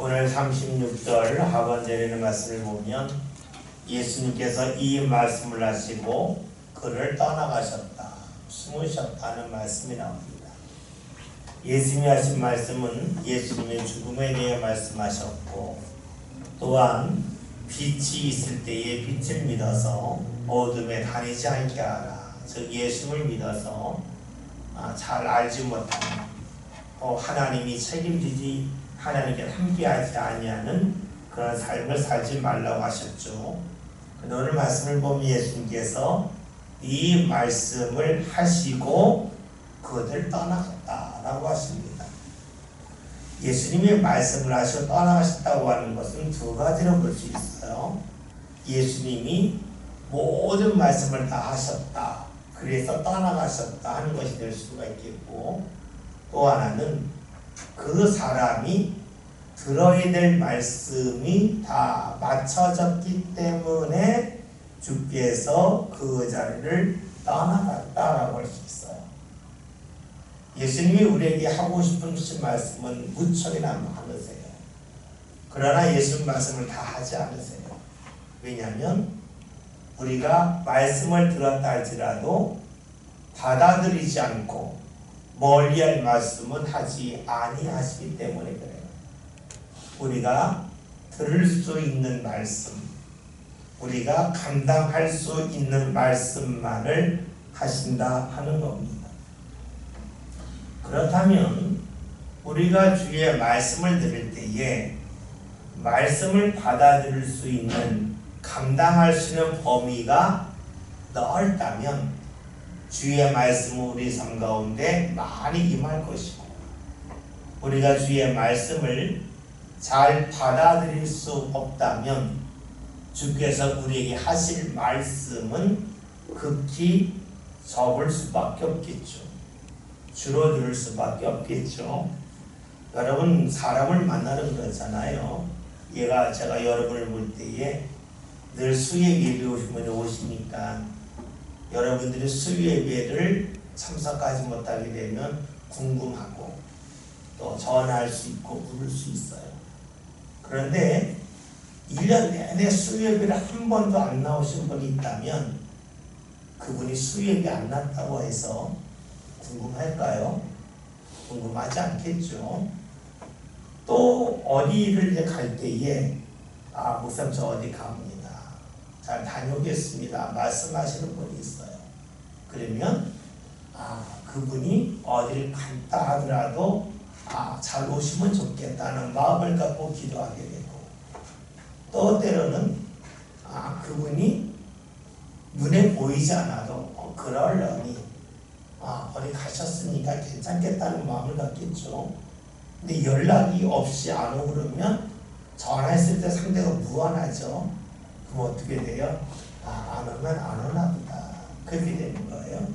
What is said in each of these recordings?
오늘 36절 하반 내리는 말씀을 보면 예수님께서 이 말씀을 하시고 그를 떠나가셨다, 숨으셨다는 말씀이 나옵니다. 예수님이 하신 말씀은 예수님의 죽음에 대해 말씀하셨고, 또한 빛이 있을 때에 빛을 믿어서 어둠에 다니지 않게 하라. 즉 예수님을 믿어서 잘 알지 못하는 하나님이 책임지지 하나님께 함께하지 아니하는 그런 삶을 살지 말라고 하셨죠. 오늘 말씀을 보면 예수님께서 이 말씀을 하시고 그들 떠나갔다라고 하십니다. 예수님이 말씀을 하시고 떠나가셨다고 하는 것은 두 가지로 볼 수 있어요. 예수님이 모든 말씀을 다 하셨다, 그래서 떠나가셨다 하는 것이 될 수가 있겠고, 또 하나는 그 사람이 들어야 될 말씀이 다 맞춰졌기 때문에 주께서 그 자리를 떠나갔다라고 할 수 있어요. 예수님이 우리에게 하고 싶은 말씀은 무척이나 많으세요. 그러나 예수님 말씀을 다 하지 않으세요. 왜냐하면 우리가 말씀을 들었다 할지라도 받아들이지 않고 멀리할 말씀은 하지 아니하시기 때문에 그래요. 우리가 들을 수 있는 말씀, 우리가 감당할 수 있는 말씀만을 하신다 하는 겁니다. 그렇다면 우리가 주의 말씀을 들을 때에 말씀을 받아들일 수 있는, 감당할 수 있는 범위가 넓다면 주의 말씀은 우리 삶 가운데 많이 임할 것이고, 우리가 주의 말씀을 잘 받아들일 수 없다면 주께서 우리에게 하실 말씀은 극히 적을 수밖에 없겠죠. 줄어들 수밖에 없겠죠. 여러분, 사람을 만나는 거잖아요. 제가 여러분을 볼 때에 늘 수요 예배 오신 분이 오시니까 여러분들이 수요 예배를 참석하지 못하게 되면 궁금하고 또 전화할 수 있고 부를 수 있어요. 그런데 1년 내내 수요 예배를 한 번도 안 나오신 분이 있다면 그분이 수요 예배 안 났다고 해서 궁금할까요? 궁금하지 않겠죠. 또 어디를 이제 갈 때에 목사님 저 어디 갑니다, 잘 다녀오겠습니다 말씀하시는 분이 있어요. 그러면 그분이 어디를 갔다 하더라도 잘 오시면 좋겠다는 마음을 갖고 기도하게 되고, 또 때로는 그분이 눈에 보이지 않아도 그러려니 어디 가셨으니까 괜찮겠다는 마음을 갖겠죠. 근데 연락이 없이 안 오고 그러면 전화했을 때 상대가 무안하죠. 그럼 어떻게 돼요? 안 오면 안 오나 보다, 그렇게 되는 거예요.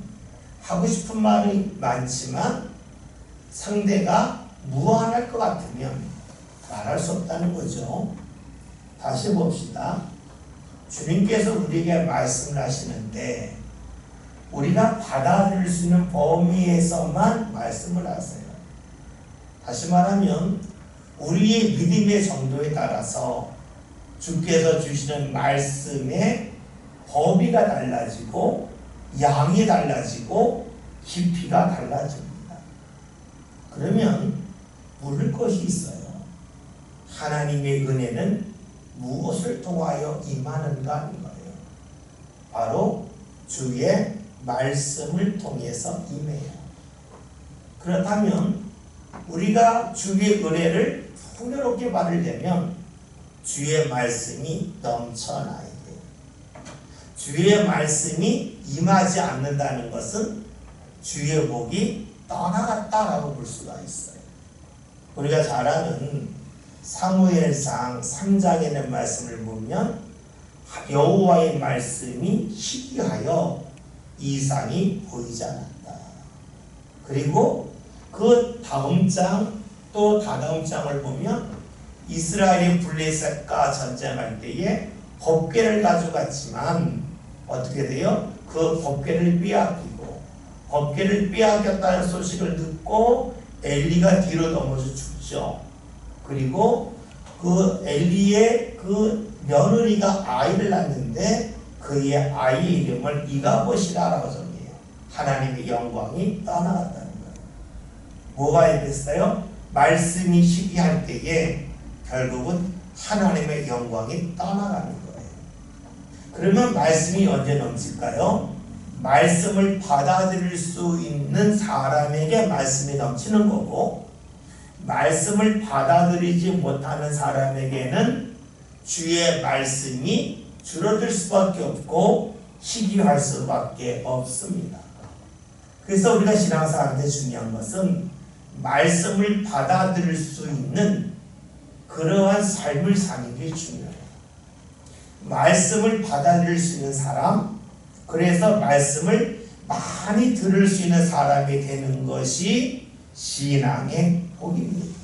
하고 싶은 말이 많지만 상대가 무안할 것 같으면 말할 수 없다는 거죠. 다시 봅시다. 주님께서 우리에게 말씀을 하시는데 우리가 받아들일 수 있는 범위에서만 말씀을 하세요. 다시 말하면 우리의 믿음의 정도에 따라서 주께서 주시는 말씀의 범위가 달라지고 양이 달라지고 깊이가 달라집니다. 그러면 물을 것이 있어요. 하나님의 은혜는 무엇을 통하여 임하는가 하는 거예요. 바로 주의 말씀을 통해서 임해요. 그렇다면 우리가 주의 은혜를 풍요롭게 받으려면 주의 말씀이 넘쳐나야 돼요. 주의 말씀이 임하지 않는다는 것은 주의 복이 떠나갔다라고 볼 수가 있어요. 우리가 잘 아는 사무엘상 3장에 있는 말씀을 보면 여호와의 말씀이 희귀하여 이상이 보이지 않았다. 그리고 그 다음 장 또 다다음 장을 보면 이스라엘이 블레셋과 전쟁할 때에 법궤를 가져갔지만 어떻게 돼요? 그 법궤를 빼앗기고, 법궤를 빼앗겼다는 소식을 듣고 엘리가 뒤로 넘어져 죽죠. 그리고 그 엘리의 그 며느리가 아이를 낳는데 그의 아이의 이름을 이가봇이라고 정해요. 하나님의 영광이 떠나갔다는 거예요. 뭐가 이랬어요? 말씀이 시기할 때에 결국은 하나님의 영광이 떠나가는 거예요. 그러면 말씀이 언제 넘칠까요? 말씀을 받아들일 수 있는 사람에게 말씀이 넘치는 거고, 말씀을 받아들이지 못하는 사람에게는 주의 말씀이 줄어들 수밖에 없고 희귀할 수밖에 없습니다. 그래서 우리가 신앙생활에 중요한 것은 말씀을 받아들일 수 있는 그러한 삶을 사는 게 중요해요. 말씀을 받아들일 수 있는 사람, 그래서 말씀을 많이 들을 수 있는 사람이 되는 것이 신앙의 복입니다.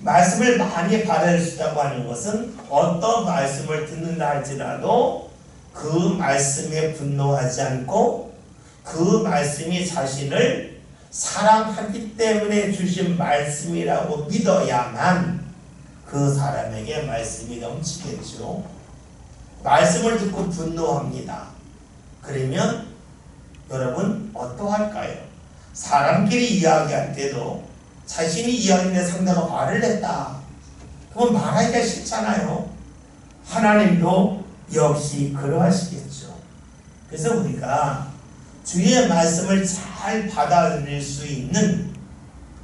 말씀을 많이 받아들일 수 있다고 하는 것은 어떤 말씀을 듣는다 할지라도 그 말씀에 분노하지 않고 그 말씀이 자신을 사랑하기 때문에 주신 말씀이라고 믿어야만 그 사람에게 말씀이 넘치겠죠. 말씀을 듣고 분노합니다. 그러면 여러분 어떠할까요? 사람끼리 이야기할 때도 자신이 이야기하는데 상대가 말을 했다. 그건 말하기가 싫잖아요. 하나님도 역시 그러하시겠죠. 그래서 우리가 주의 말씀을 잘 받아들일 수 있는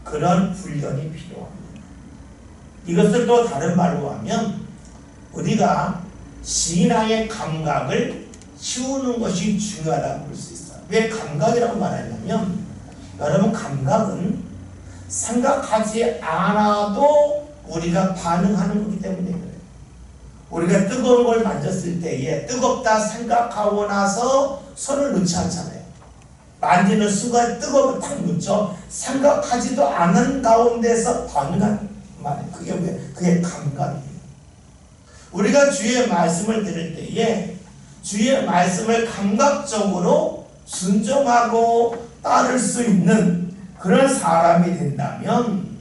그런 훈련이 필요합니다. 이것을 또 다른 말로 하면 우리가 신앙의 감각을 키우는 것이 중요하다고 볼 수 있어요. 왜 감각이라고 말하냐면 여러분 감각은 생각하지 않아도 우리가 반응하는 거기 때문에 그래요. 우리가 뜨거운 걸 만졌을 때에 뜨겁다 생각하고 나서 손을 놓지 않잖아요. 만지는 순간 뜨거운 딱 놓죠. 생각하지도 않은 가운데서 반응하는 말이에요. 그게 왜? 그게 감각이에요. 우리가 주의 말씀을 들을 때에 주의 말씀을 감각적으로 순종하고 따를 수 있는 그런 사람이 된다면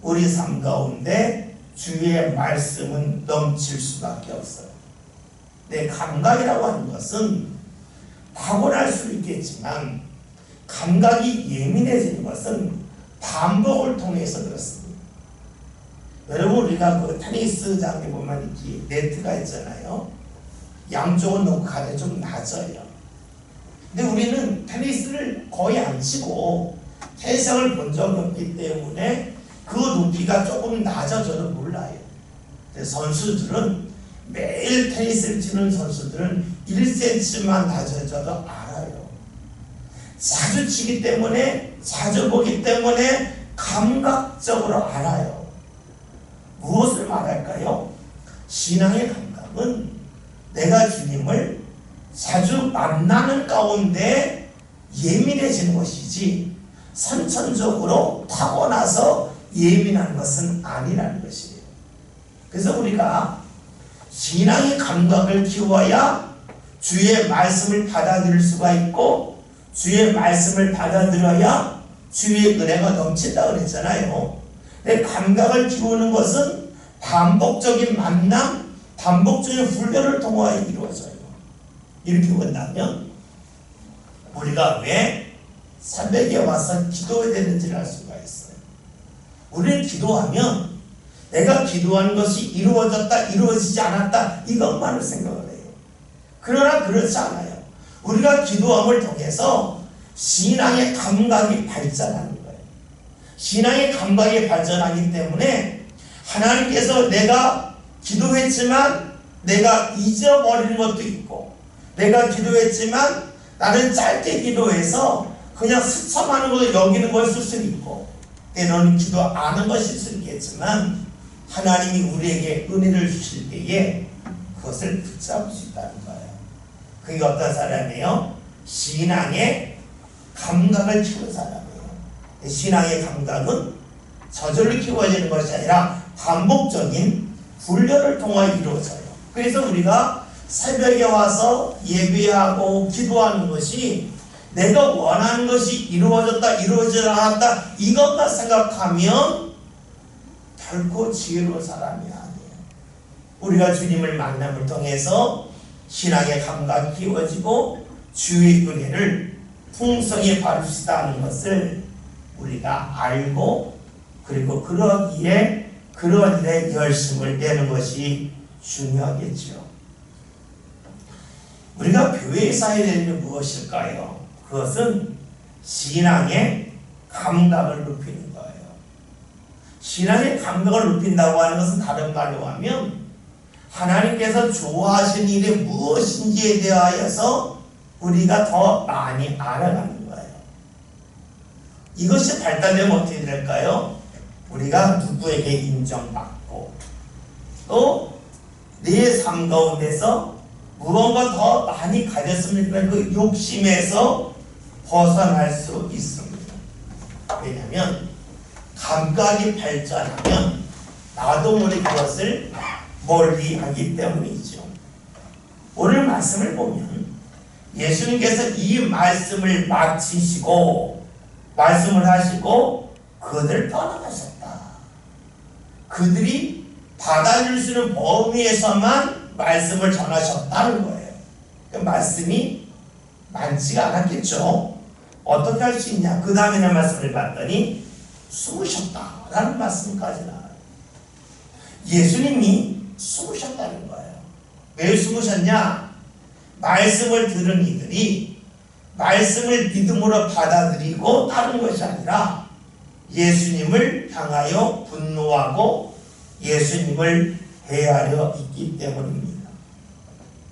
우리 삶 가운데 주의 말씀은 넘칠 수밖에 없어요. 내 감각이라고 하는 것은 타고날 수 있겠지만 감각이 예민해지는 것은 반복을 통해서 그렇습니다. 여러분 우리가 그 테니스장에 보면 이렇게 네트가 있잖아요. 양쪽은 높고 좀 낮아요. 근데 우리는 테니스를 거의 안 치고 태생을 본 적이 없기 때문에 그 높이가 조금 낮아져도 몰라요. 선수들은 매일 테니스를 치는 선수들은 1cm만 낮아져도 알아요. 자주 치기 때문에 자주 보기 때문에 감각적으로 알아요. 무엇을 말할까요? 신앙의 감각은 내가 주님을 자주 만나는 가운데 예민해지는 것이지 선천적으로 타고나서 예민한 것은 아니라는 것이에요. 그래서 우리가 신앙의 감각을 키워야 주의 말씀을 받아들일 수가 있고 주의 말씀을 받아들여야 주의 은혜가 넘친다고 그랬잖아요. 근데 감각을 키우는 것은 반복적인 만남, 반복적인 훈련을 통하여 이루어져요. 이렇게 본다면 우리가 왜 새벽에 와서 기도해야 되는지를 알 수가 있어요. 우리는 기도하면 내가 기도한 것이 이루어졌다, 이루어지지 않았다 이것만을 생각을 해요. 그러나 그렇지 않아요. 우리가 기도함을 통해서 신앙의 감각이 발전하는 거예요. 신앙의 감각이 발전하기 때문에 하나님께서 내가 기도했지만 내가 잊어버리는 것도 있고 내가 기도했지만 나는 짧게 기도해서 그냥 스쳐가는 것을 여기는 것일 수는 있고 때로는 기도 안 한 것일 수 있겠지만 하나님이 우리에게 은혜를 주실 때에 그것을 붙잡을 수 있다는 거예요. 그게 어떤 사람이에요? 신앙의 감각을 키우는 사람이에요. 신앙의 감각은 저절로 키워지는 것이 아니라 반복적인 훈련을 통하여 이루어져요. 그래서 우리가 새벽에 와서 예배하고 기도하는 것이 내가 원하는 것이 이루어졌다, 이루어지지 않았다 이것만 생각하면 결코 지혜로운 사람이 아니에요. 우리가 주님을 만남을 통해서 신앙의 감각이 키워지고 주의 은혜를 풍성히 받을 수 있다는 것을 우리가 알고, 그리고 그러기에 그런 일에 열심을 내는 것이 중요하겠죠. 우리가 교회에서 해야 되는 게 무엇일까요? 그것은 신앙의 감각을 높이는 거예요. 신앙의 감각을 높인다고 하는 것은 다른 말로 하면 하나님께서 좋아하시는 일이 무엇인지에 대하여서 우리가 더 많이 알아가는 거예요. 이것이 발달되면 어떻게 될까요? 우리가 누구에게 인정받고 또 내 삶 가운데서 무언가 더 많이 가졌으면 그 욕심에서 벗어날 수 있습니다. 왜냐하면 감각이 발전하면 나도 모르게 그것을 멀리하기 때문이죠. 오늘 말씀을 보면 예수님께서 이 말씀을 마치시고 말씀을 하시고 그들을 떠나가셨다. 그들이 받아줄 수 있는 범위에서만 말씀을 전하셨다는 거예요. 그 말씀이 많지가 않았겠죠. 어떻게 할 수 있냐? 그 다음에는 말씀을 봤더니 숨으셨다라는 말씀까지 나와요. 예수님이 숨으셨다는 거예요. 왜 숨으셨냐? 말씀을 들은 이들이 말씀을 믿음으로 받아들이고 따른 것이 아니라 예수님을 향하여 분노하고 예수님을 해하려 있기 때문입니다.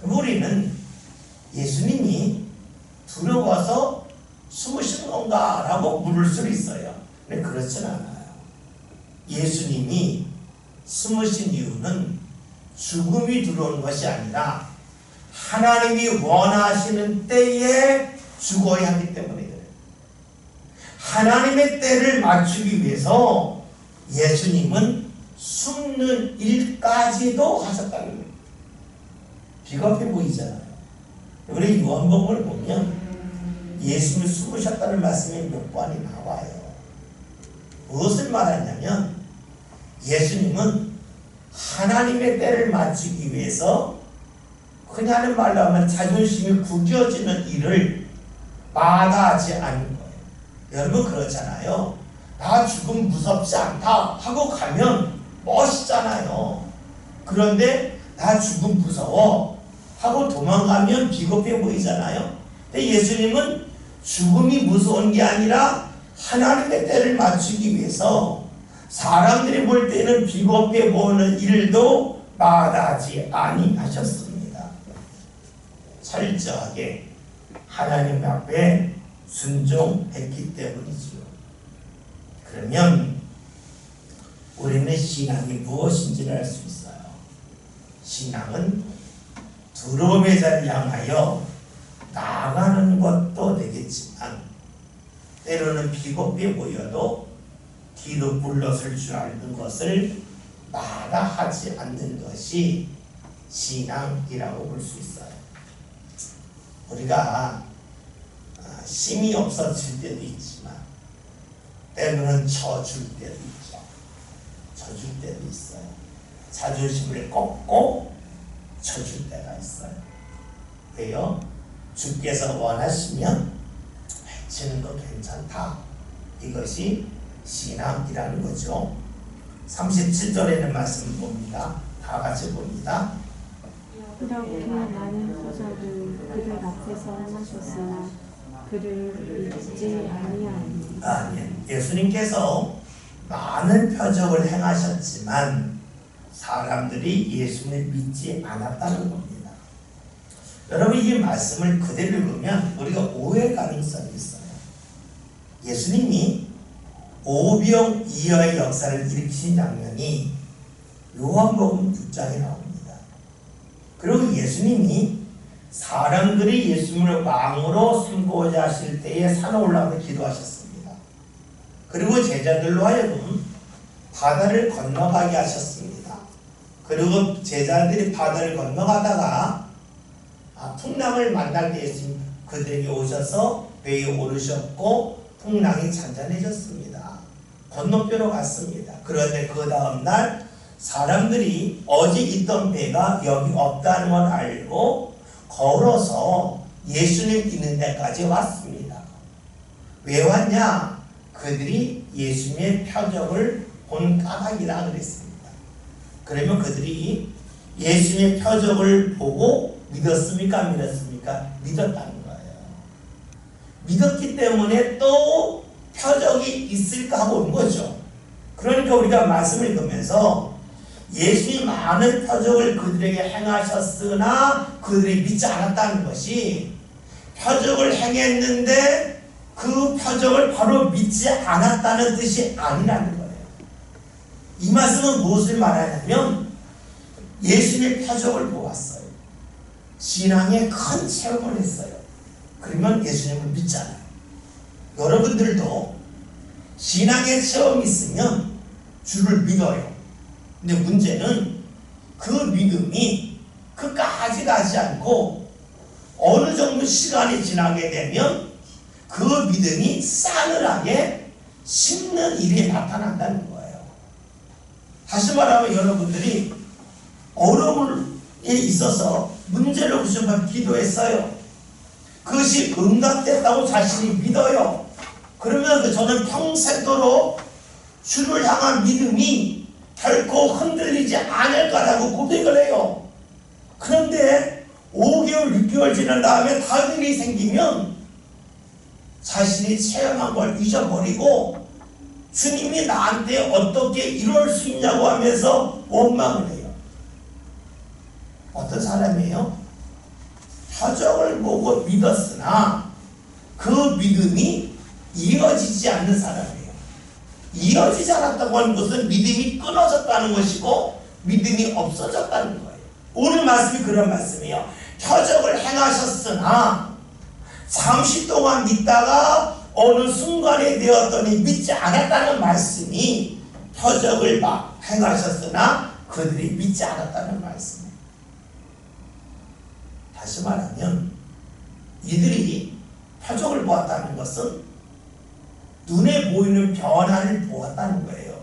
그럼 우리는 예수님이 두려워서 숨으시는 건가? 라고 물을 수 있어요. 근데 그렇지는 않아요. 예수님이 숨으신 이유는 죽음이 들어오는 것이 아니라 하나님이 원하시는 때에 죽어야 하기 때문에 그래요. 하나님의 때를 맞추기 위해서 예수님은 숨는 일까지도 하셨다는 거예요. 비겁해 보이잖아요. 우리 요한복음을 보면 예수님이 숨으셨다는 말씀이 몇 번이 나와요. 무엇을 말하냐면 예수님은 하나님의 때를 맞추기 위해서 그냥 말로 하면 자존심이 구겨지는 일을 마다하지 않는 거예요. 여러분 그렇잖아요. 나 죽음 무섭지 않다 하고 가면 멋있잖아요. 그런데 나 죽음 무서워 하고 도망가면 비겁해 보이잖아요. 근데 예수님은 죽음이 무서운 게 아니라 하나님의 때를 맞추기 위해서 사람들이 볼 때는 비겁해 보이는 일도 마다하지 아니하셨습니다. 철저하게 하나님 앞에 순종했기 때문이죠. 그러면 우리는 신앙이 무엇인지를 알 수 있어요. 신앙은 두려움의 자리를 향하여 나아가는 것도 되겠지만 때로는 비겁해 보여도 뒤로 물러설 줄 아는 것을 마다하지 않는 것이 신앙이라고 볼 수 있어요. 우리가 힘이 없어질 때도 있지만 때로는 져줄 때도 있죠. 져줄 때도 있어요. 자존심을 꺾고 져줄 때가 있어요. 왜요? 주께서 원하시면 해치는 거 괜찮다. 이것이 신앙이라는 거죠. 37절에는 말씀을 봅니다. 다 같이 봅니다. 이렇게 많은 표적을 그들 앞에서 행하셨으나 그를 믿지 아니하니. 예수님께서 많은 표적을 행하셨지만 사람들이 예수님을 믿지 않았다는 겁니다. 여러분 이 말씀을 그대로 읽으면 우리가 오해 가능성이 있어요. 예수님이 오병이어의 역사를 일으키신 장면이 요한복음 6장에 나옵니다. 그리고 예수님이 사람들이 예수님을 왕으로 삼고자 하실 때에 산에 올라가서 기도하셨습니다. 그리고 제자들로 하여금 바다를 건너가게 하셨습니다. 그리고 제자들이 바다를 건너가다가 풍랑을 만날 때 예수님 그들에게 오셔서 배에 오르셨고 풍랑이 잔잔해졌습니다. 건너편으로 갔습니다. 그런데 그 다음날 사람들이 어제 있던 배가 여기 없다는 걸 알고 걸어서 예수님 있는 데까지 왔습니다. 왜 왔냐? 그들이 예수님의 표적을 본 까닭이라 그랬습니다. 그러면 그들이 예수님의 표적을 보고 믿었습니까? 안 믿었습니까? 믿었다는 거예요. 믿었기 때문에 또 표적이 있을까 하고 온 거죠. 그러니까 우리가 말씀을 읽으면서 예수님이 많은 표적을 그들에게 행하셨으나 그들이 믿지 않았다는 것이, 표적을 행했는데 그 표적을 바로 믿지 않았다는 뜻이 아니라는 거예요. 이 말씀은 무엇을 말하냐면 예수님의 표적을 보았어요. 신앙에 큰 체험을 했어요. 그러면 예수님을 믿잖아요. 여러분들도 신앙의 체험이 있으면 주를 믿어요. 근데 문제는 그 믿음이 끝까지 가지 않고 어느 정도 시간이 지나게 되면 그 믿음이 싸늘하게 식는 일이 나타난다는 거예요. 다시 말하면 여러분들이 어려움에 있어서 문제를 부셔서 기도했어요. 그것이 응답됐다고 자신이 믿어요. 그러면 저는 평생도록 주를 향한 믿음이 결코 흔들리지 않을 거라고 고백을 해요. 그런데 5개월, 6개월 지난 다음에 다른 일이 생기면 자신이 체험한 걸 잊어버리고 주님이 나한테 어떻게 이럴 수 있냐고 하면서 원망을 해요. 어떤 사람이에요? 표적을 보고 믿었으나 그 믿음이 이어지지 않는 사람이에요. 이어지지 않았다고 하는 것은 믿음이 끊어졌다는 것이고 믿음이 없어졌다는 거예요. 오늘 말씀이 그런 말씀이에요. 표적을 행하셨으나 잠시 동안 믿다가 어느 순간에 되었더니 믿지 않았다는 말씀이 표적을 행하셨으나 그들이 믿지 않았다는 말씀이에요. 다시 말하면 이들이 표적을 보았다는 것은 눈에 보이는 변화를 보았다는 거예요.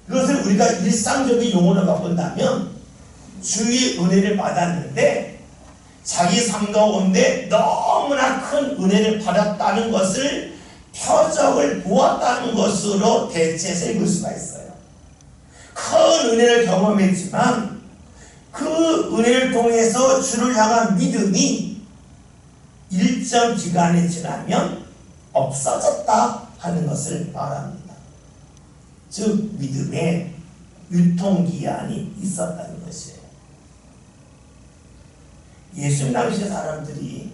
그것을 우리가 일상적인 용어로 바꾼다면 주의 은혜를 받았는데 자기 삶 가운데 너무나 큰 은혜를 받았다는 것을 표적을 보았다는 것으로 대체해서 읽을 수가 있어요. 큰 은혜를 경험했지만 그 은혜를 통해서 주를 향한 믿음이 일정 기간이 지나면 없어졌다 하는 것을 말합니다. 즉 믿음의 유통기한이 있었다는 것이에요. 예수님 당시 사람들이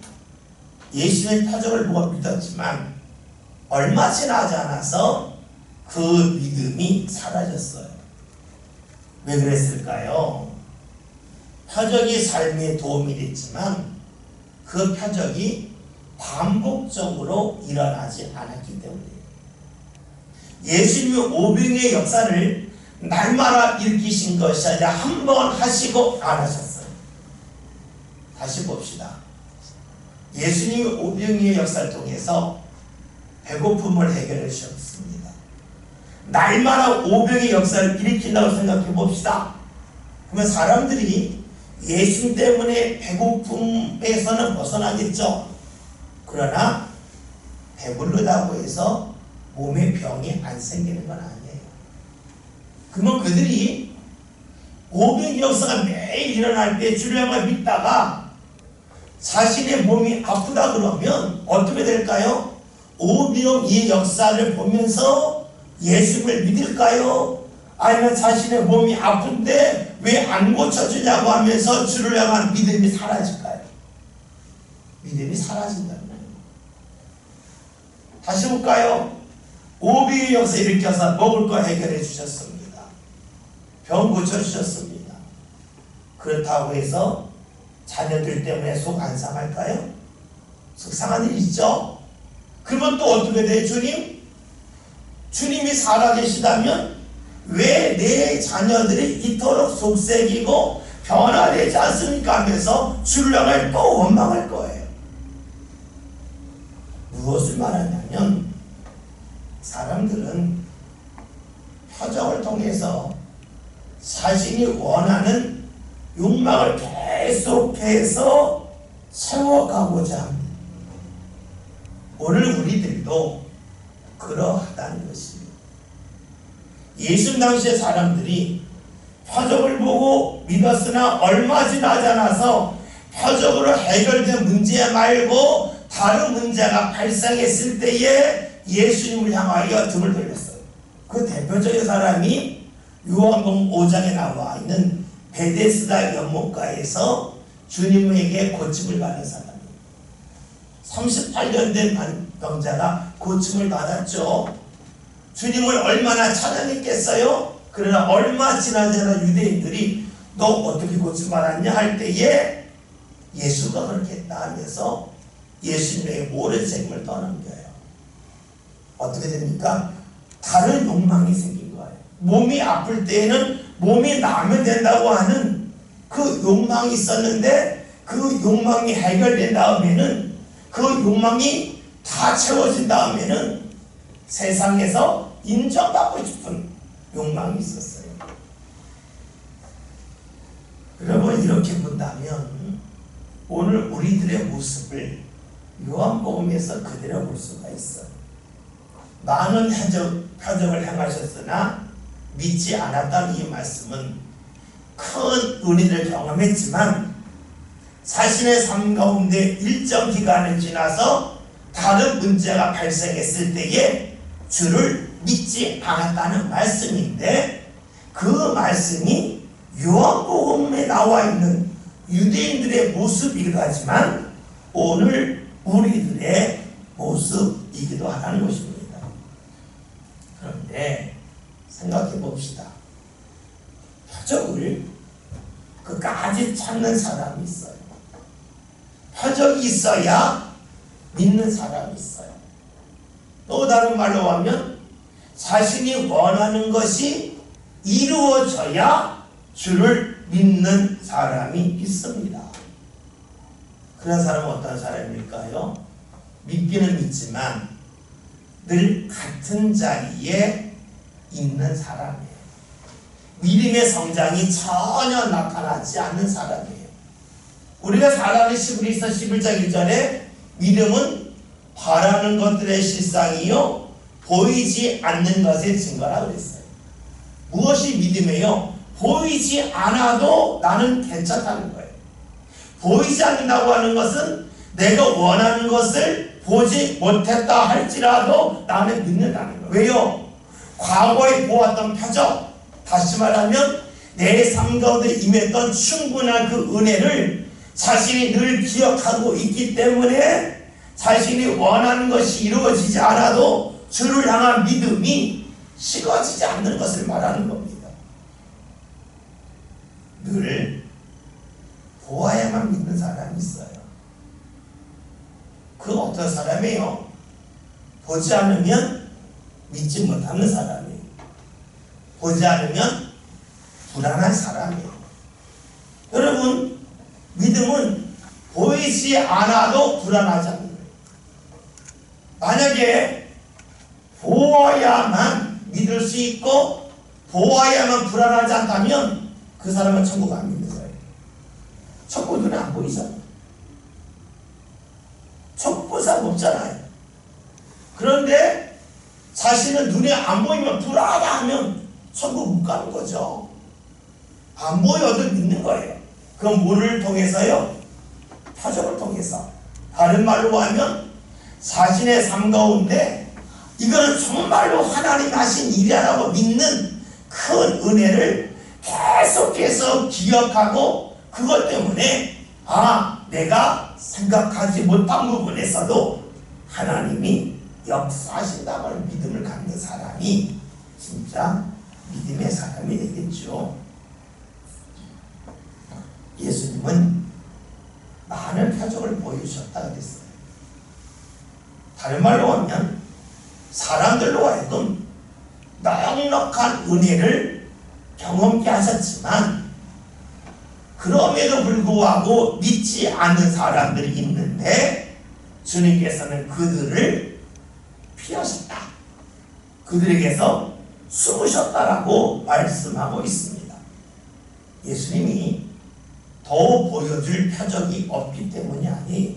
예수님의 표적을 보고 믿었지만 얼마 지나지 않아서 그 믿음이 사라졌어요. 왜 그랬을까요? 표적이 삶에 도움이 됐지만 그 표적이 반복적으로 일어나지 않았기 때문이에요. 예수님이 오병의 역사를 날마다 일으키신 것이 아니라 한 번 하시고 안 하셨어요. 다시 봅시다. 예수님이 오병이의 역사를 통해서 배고픔을 해결해 주셨습니다. 날마다 오병의 역사를 일으킨다고 생각해 봅시다. 그러면 사람들이 예수님 때문에 배고픔에서는 벗어나겠죠. 그러나 배부르다고 해서 몸에 병이 안 생기는 건 아니에요. 그러면 그들이 오병의 역사가 매일 일어날 때 주를 향해 믿다가 자신의 몸이 아프다 그러면 어떻게 될까요? 오병이의 역사를 보면서 예수를 믿을까요? 아니면 자신의 몸이 아픈데 왜 안 고쳐주냐고 하면서 주를 향한 믿음이 사라질까요? 믿음이 사라진다는 거예요. 다시 볼까요? 오병이의 역사 일으켜서 먹을 거 해결해 주셨습니다. 병 고쳐주셨습니다. 그렇다고 해서 자녀들 때문에 속 안 상할까요? 속상한 일 있죠? 그러면 또 어떻게 돼요? 주님이 살아계시다면 왜 내 자녀들이 이토록 속색이고 변화되지 않습니까? 하면서 주를 향해 또 원망할 거예요. 무엇을 말하냐면 사람들은 표정을 통해서 자신이 원하는 욕망을 계속해서 채워가고자 합니다. 오늘 우리들도 그러하다는 것입니다. 예수 당시의 사람들이 표적을 보고 믿었으나 얼마 지나지 않아서 표적으로 해결된 문제 말고 다른 문제가 발생했을 때에 예수님을 향하여 등을 돌렸어요. 그 대표적인 사람이 요한복음 5장에 나와 있는 베데스다 연못가에서 주님에게 고침을 받은 사람이에요. 38년 된 병자가 고침을 받았죠. 주님을 얼마나 찬양했겠어요? 그러나 얼마 지나지 않아 유대인들이 너 어떻게 고침 받았냐 할 때에 예수가 그렇게 했다 하면서 예수님에게 모든 책임을 떠넘겨요. 어떻게 됩니까? 다른 욕망이 생긴 거예요. 몸이 아플 때에는 몸이 나으면 된다고 하는 그 욕망이 있었는데 그 욕망이 해결된 다음에는 그 욕망이 다 채워진 다음에는 세상에서 인정받고 싶은 욕망이 있었어요. 여러분 이렇게 본다면 오늘 우리들의 모습을 요한복음에서 그대로 볼 수가 있어요. 많은 표적을 행하셨으나 믿지 않았다는 이 말씀은 큰 은혜를 경험했지만 자신의 삶 가운데 일정 기간을 지나서 다른 문제가 발생했을 때에 주를 믿지 않았다는 말씀인데 그 말씀이 요한복음에 나와 있는 유대인들의 모습이기도 하지만 오늘 우리들의 모습이기도 하다는 것입니다. 그런데 생각해 봅시다. 표적을 끝까지 찾는 사람이 있어요. 표적이 있어야 믿는 사람이 있어요. 또 다른 말로 하면 자신이 원하는 것이 이루어져야 주를 믿는 사람이 있습니다. 그런 사람은 어떤 사람일까요? 믿기는 믿지만 늘 같은 자리에 있는 사람이에요. 믿음의 성장이 전혀 나타나지 않는 사람이에요. 우리가 살아가는 히브리서 11장 1절에 믿음은 바라는 것들의 실상이요 보이지 않는 것의 증거라 그랬어요. 무엇이 믿음이에요? 보이지 않아도 나는 괜찮다는 거예요. 보이지 않는다고 하는 것은 내가 원하는 것을 보지 못했다 할지라도 나는 믿는다는 거예요. 왜요? 과거에 보았던 표적, 다시 말하면 내 삶 가운데 임했던 충분한 그 은혜를 자신이 늘 기억하고 있기 때문에 자신이 원하는 것이 이루어지지 않아도 주를 향한 믿음이 식어지지 않는 것을 말하는 겁니다. 늘 보아야만 믿는 사람이 있어요. 그 어떤 사람이에요? 보지 않으면 믿지 못하는 사람이에요. 보지 않으면 불안한 사람이에요. 여러분 믿음은 보이지 않아도 불안하지 않는 거예요. 만약에 보아야만 믿을 수 있고 보아야만 불안하지 않다면 그 사람은 천국 안 믿는 거예요. 천국 눈에 안 보이잖아요. 천국 본 사람 없잖아요. 그런데 자신은 눈에 안 보이면 불안하다 하면 천국 못 가는 거죠. 안 보여도 믿는 거예요. 그건 뭐를 통해서요? 표적을 통해서. 다른 말로 하면 자신의 삶 가운데 이거는 정말로 하나님 하신 일이라고 믿는 큰 은혜를 계속해서 기억하고 그것 때문에 내가 생각하지 못한 부분에서도 하나님이 역사하신다는 믿음을 갖는 사람이 진짜 믿음의 사람이 되겠죠. 예수님은 많은 표적을 보여주셨다 그랬어요. 다른 말로 하면 사람들로 하여금 넉넉한 은혜를 경험케 하셨지만 그럼에도 불구하고 믿지 않는 사람들이 있는데 주님께서는 그들을 피하셨다. 그들에게서 숨으셨다라고 말씀하고 있습니다. 예수님이 더 보여줄 표적이 없기 때문이 아니에요.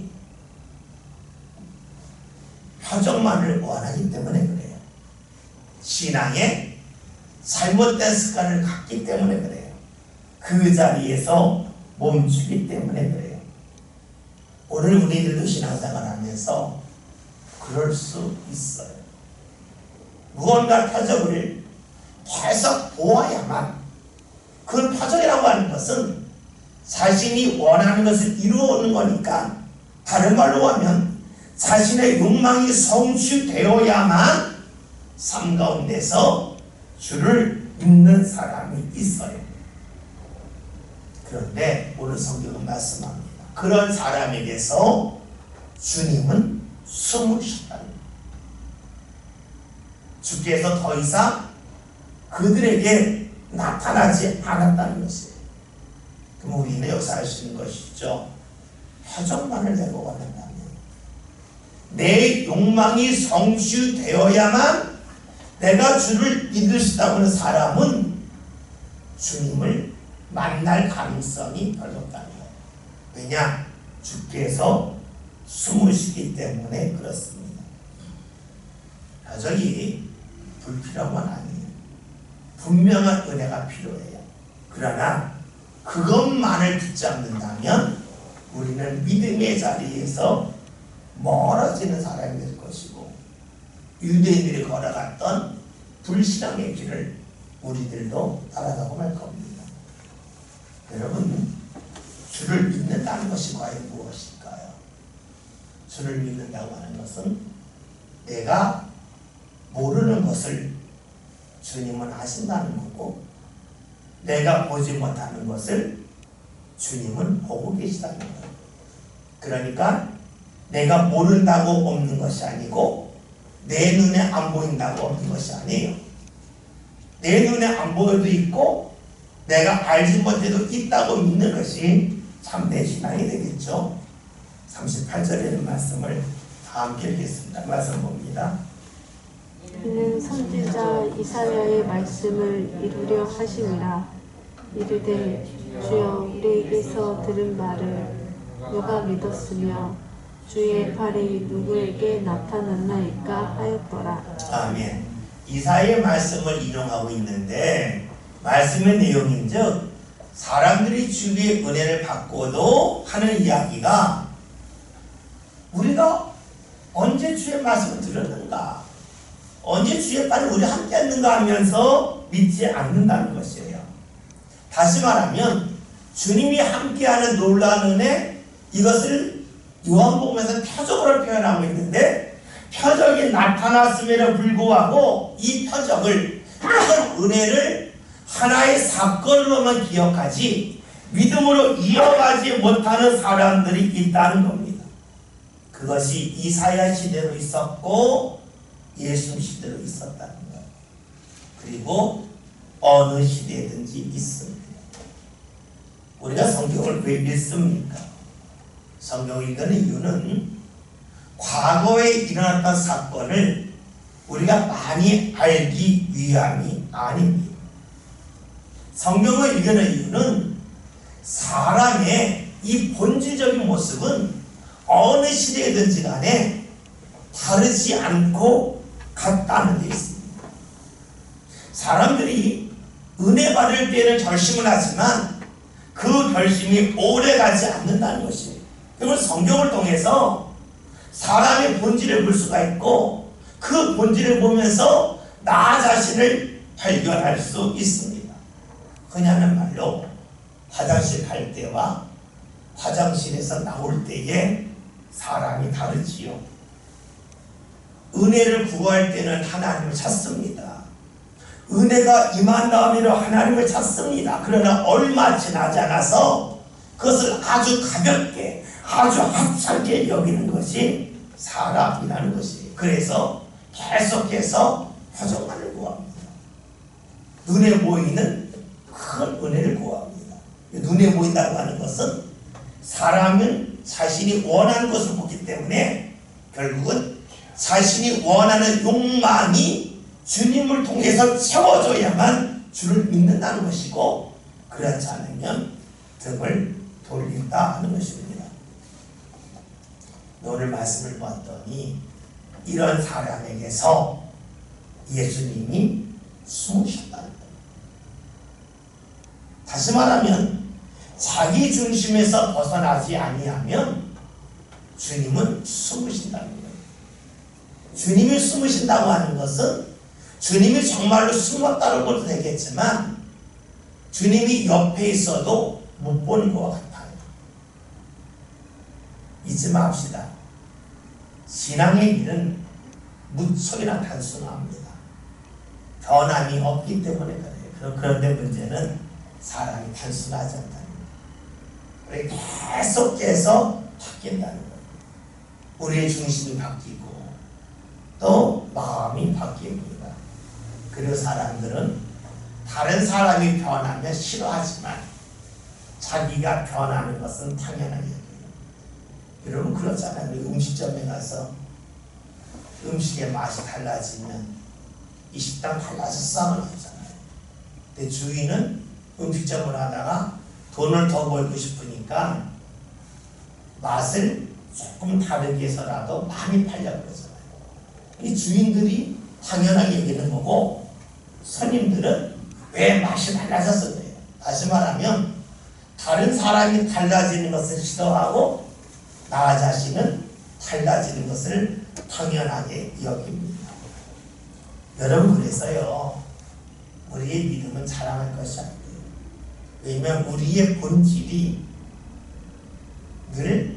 표적만을 원하기 때문에 그래요. 신앙에 잘못된 습관을 갖기 때문에 그래요. 그 자리에서 멈추기 때문에 그래요. 오늘 우리들도 신앙생활 하면서 그럴 수 있어요. 무언가 표적을 계속 보아야만, 그 표적이라고 하는 것은 자신이 원하는 것을 이루어오는 거니까, 다른 말로 하면 자신의 욕망이 성취되어야만 삶 가운데서 주를 믿는 사람이 있어요. 그런데 오늘 성경은 말씀합니다. 그런 사람에게서 주님은 숨으셨다는 거예요. 주께서 더 이상 그들에게 나타나지 않았다는 것이에요. 그럼 우리는 여기서 알 수 있는 것이죠. 표적만을 내고 원한다면, 내 욕망이 성취되어야만 내가 주를 믿을 수 있다고 하는 사람은 주님을 만날 가능성이 별로 없다는 거예요. 왜냐? 주께서 숨으시기 때문에 그렇습니다. 표적이 불필요한 건 아니에요. 분명한 은혜가 필요해요. 그러나 그것만을 붙잡는다면 우리는 믿음의 자리에서 멀어지는 사람이 될 것이고, 유대인들이 걸어갔던 불신앙의 길을 우리들도 따라가고 말 겁니다. 여러분, 주를 믿는다는 것이 과연 무엇일까요? 주를 믿는다고 하는 것은 내가 모르는 것을 주님은 아신다는 거고, 내가 보지 못하는 것을 주님은 보고 계시다는 거예요. 그러니까 내가 모른다고 없는 것이 아니고, 내 눈에 안 보인다고 없는 것이 아니에요. 내 눈에 안 보여도 있고 내가 알지 못해도 있다고 믿는 것이 참된 신앙이 되겠죠. 38절에 있는 말씀을 다 함께 읽겠습니다. 말씀 봅니다. 이는 선지자 이사야의 말씀을 이루려 하심이라. 이르되 주여 우리에게서 들은 말을 누가 믿었으며 주의 팔이 누구에게 나타났나이까 하였더라. 아멘. 이사야의 말씀을 인용하고 있는데, 말씀의 내용인즉 사람들이 주의 은혜를 받고도 하는 이야기가, 우리가 언제 주의 말씀을 들었는가, 언제 주의 팔이 우리 함께 했는가 하면서 믿지 않는다는 것이에요. 다시 말하면 주님이 함께하는 놀라운 은혜, 이것을 요한복음에서 표적으로 표현하고 있는데, 표적이 나타났음에도 불구하고 이 표적을, 이런 은혜를 하나의 사건으로만 기억하지 믿음으로 이어가지 못하는 사람들이 있다는 겁니다. 그것이 이사야 시대로 있었고 예수 시대로 있었다는 거예요. 그리고 어느 시대든지 있습니다. 우리가 성경을 왜 읽습니까? 성경을 읽는 이유는 과거에 일어났던 사건을 우리가 많이 알기 위함이 아닙니다. 성경을 읽는 이유는 사람의 이 본질적인 모습은 어느 시대든지 간에 다르지 않고 같다는 데 있습니다. 사람들이 은혜 받을 때는 결심을 하지만 그 결심이 오래가지 않는다는 것이에요. 그걸 성경을 통해서 사람의 본질을 볼 수가 있고, 그 본질을 보면서 나 자신을 발견할 수 있습니다. 그냥 말로 화장실 갈 때와 화장실에서 나올 때에 사람이 다르지요. 은혜를 구할 때는 하나님을 찾습니다. 은혜가 임한 다음에는 하나님을 찾습니다. 그러나 얼마 지나지 않아서 그것을 아주 가볍게, 아주 하찮게 여기는 것이 사람이라는 것이에요. 그래서 계속해서 표적만을 구합니다. 눈에 보이는 큰 은혜를 구합니다. 눈에 보인다고 하는 것은 사람은 자신이 원하는 것을 보기 때문에 결국은 자신이 원하는 욕망이 주님을 통해서 채워줘야만 주를 믿는다는 것이고, 그렇지 않으면 등을 돌린다 하는 것입니다. 오늘 말씀을 봤더니 이런 사람에게서 예수님이 숨으셨다는 거예요. 다시 말하면 자기 중심에서 벗어나지 아니하면 주님은 숨으신다는 거예요. 주님이 숨으신다고 하는 것은 주님이 정말로 숨었다는 것도 되겠지만 주님이 옆에 있어도 못 보는 것과 같아요. 잊지 맙시다. 신앙의 일은 무척이나 단순합니다. 변함이 없기 때문에 그래요. 그런데 문제는 사람이 단순하지 않다는 거예요. 계속해서 바뀐다는 거예요. 우리의 중심이 바뀌고 또 마음이 바뀝니다. 그리고 사람들은 다른 사람이 변하면 싫어하지만 자기가 변하는 것은 당연한 얘기예요. 여러분 그렇잖아요. 우리 음식점에 가서 음식의 맛이 달라지면 이 식당 달라졌어 하면 하잖아요. 근데 주인은 음식점을 하다가 돈을 더 벌고 싶으니까 맛을 조금 다르게 해서라도 많이 팔려고 그러잖아요. 이 주인들이 당연하게 여기는 거고 손님들은 왜 맛이 달라졌어 그래요. 다시 말하면 다른 사람이 달라지는 것을 싫어하고 나 자신은 달라지는 것을 당연하게 여깁니다. 여러분 그래서요 우리의 믿음은 자랑할 것이 아니에요. 왜냐하면 우리의 본질이 늘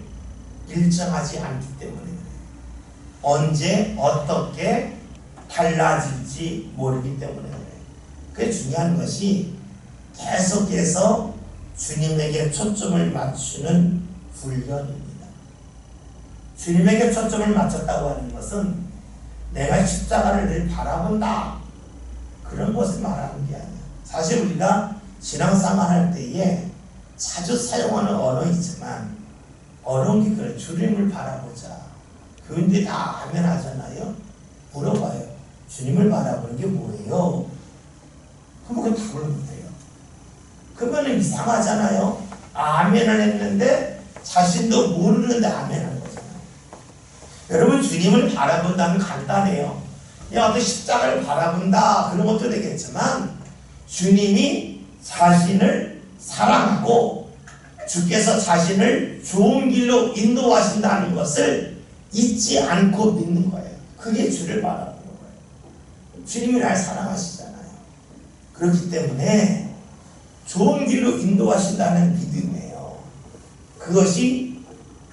일정하지 않기 때문에 그래요. 언제 어떻게 달라질지 모르기 때문에 그래요. 그게 중요한 것이 계속해서 주님에게 초점을 맞추는 훈련입니다. 주님에게 초점을 맞췄다고 하는 것은 내가 십자가를 늘 바라본다 그런 것을 말하는 게 아니야. 사실 우리가 신앙생활 할 때에 자주 사용하는 언어이지만 어려운 게 그래. 주님을 바라보자. 그런데 다 아멘 하잖아요. 물어봐요. 주님을 바라보는 게 뭐예요? 그러면 답을 못해요. 그러면 이상하잖아요. 아멘을 했는데 자신도 모르는데 아멘한 거잖아요. 여러분 주님을 바라본다면 간단해요. 그냥 어떤 십자가를 바라본다 그런 것도 되겠지만 주님이 자신을 사랑하고 주께서 자신을 좋은 길로 인도하신다는 것을 잊지 않고 믿는 거예요. 그게 주를 바라보는 거예요. 주님이 날 사랑하시잖아요. 그렇기 때문에 좋은 길로 인도하신다는 믿음이에요. 그것이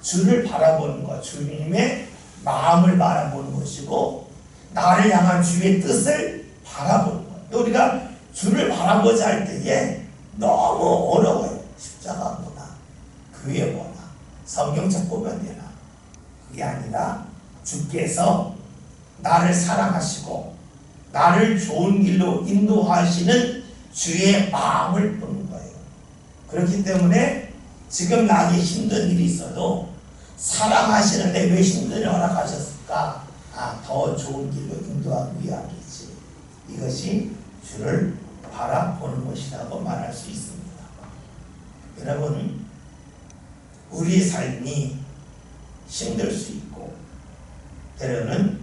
주를 바라보는 것, 주님의 마음을 바라보는 것이고 나를 향한 주의 뜻을 바라보는 거예요. 우리가 주를 바라보자 할 때에 너무 어려워요. 십자가 뭐나 교회 뭐나 성경책 보면 되나 그게 아니라 주께서 나를 사랑하시고 나를 좋은 길로 인도하시는 주의 마음을 보는 거예요. 그렇기 때문에 지금 나에게 힘든 일이 있어도 사랑하시는데 왜 힘든 일을 허락하셨을까? 더 좋은 길로 인도하기 위함이지. 이것이 주를 바라보는 것이라고 말할 수 있습니다. 여러분 우리의 삶이 힘들 수 있고 때로는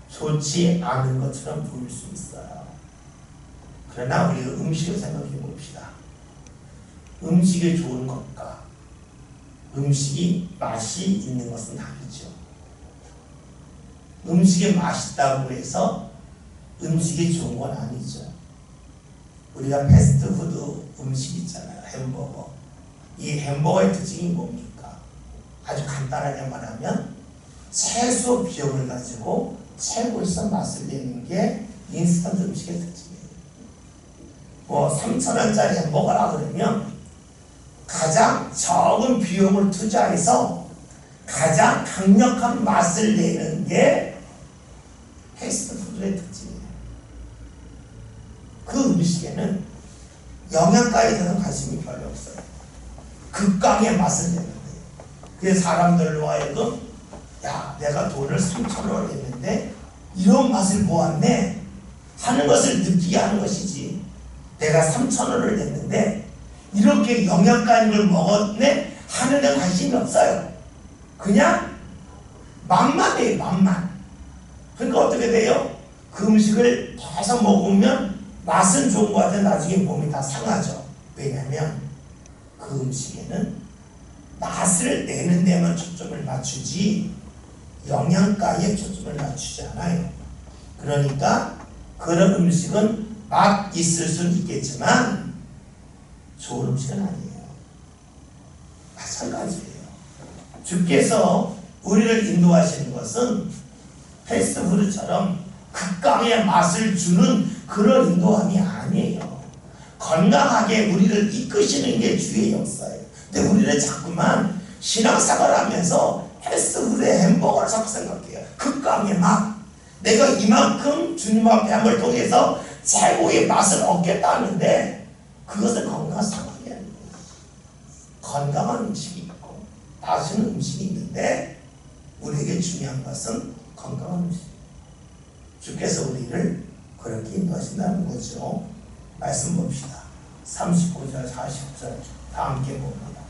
좋지 않은 것처럼 보일 수 있어요. 그러나 우리가 음식을 생각해 봅시다. 음식이 좋은 것과 음식이 맛이 있는 것은 다르죠. 음식이 맛있다고 해서 음식이 좋은 건 아니죠. 우리가 패스트푸드 음식 있잖아요. 햄버거. 이 햄버거의 특징이 뭡니까? 아주 간단하게 말하면 최소 비용을 가지고 최고의 맛을 내는 게 인스턴트 음식의 특징이에요. 3,000원짜리 햄버거라 그러면 가장 적은 비용을 투자해서 가장 강력한 맛을 내는 게 패스트푸드의 특징이에요. 그 음식에는 영양가에 대한 관심이 별로 없어요. 극강의 맛을 내는 거예요. 그래서 사람들로 하여금 야 내가 돈을 3,000원을 냈는데 이런 맛을 보았네 하는 것을 느끼게 하는 것이지, 내가 3,000원을 냈는데 이렇게 영양가 있는 걸 먹었네 하는 데 관심이 없어요. 그냥 맛만 해요. 맛만. 그러니까 어떻게 돼요? 그 음식을 계속 먹으면 맛은 좋은 것 같은데 나중에 몸이 다 상하죠. 왜냐하면 그 음식에는 맛을 내는 데만 초점을 맞추지 영양가에 초점을 맞추지 않아요. 그러니까 그런 음식은 맛 있을 수는 있겠지만 좋은 음식은 아니에요. 마찬가지예요. 주께서 우리를 인도하시는 것은 패스트푸드처럼 극강의 맛을 주는 그런 인도함이 아니에요. 건강하게 우리를 이끄시는 게 주의 역사예요. 근데 우리는 자꾸만 신앙생활을 하면서 패스트푸드의 햄버거를 자꾸 생각해요. 극강의 맛. 내가 이만큼 주님 앞에 함을 통해서 최고의 맛을 얻겠다는데 그것은 건강한 상황이 아니에요. 건강한 음식이 있고 맛있는 음식이 있는데 우리에게 중요한 것은 건강한 음식. 주께서 우리를 그렇게 인도하신다는 거죠. 말씀 봅시다. 39절 40절 다 함께 봅니다.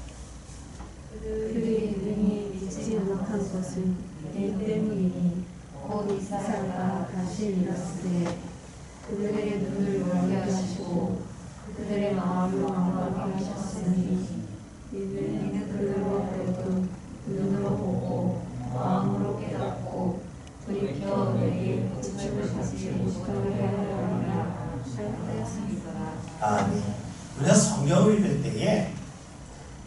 그들이 능히 믿지 못한 것은 이 때문이니 곧 이사야가 다시 일었으되 그들의 눈을 멀게 하시고 그들의 마음을 망하게 하셨으니 이는 그들로 눈으로 보고 마음으로 깨닫고 돌이켜 내게 고침을 받지 못하게 하려니라 하였습니다. 아멘. 우리가 성경을 읽을 때에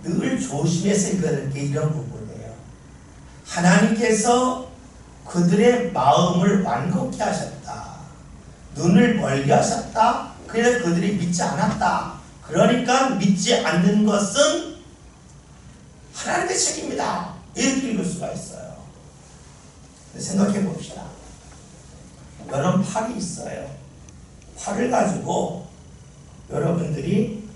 늘 조심해서 읽어야 될 게 이런 부분이에요. 하나님께서 그들의 마음을 완곡케 하셨다. 눈을 멀게 하셨다. 그래서 그들이 믿지 않았다. 그러니까 믿지 않는 것은 하나님의 책임이다. 이렇게 읽을 수가 있어요. 생각해 봅시다. 여러분 팔이 있어요. 팔을 가지고 여러분들이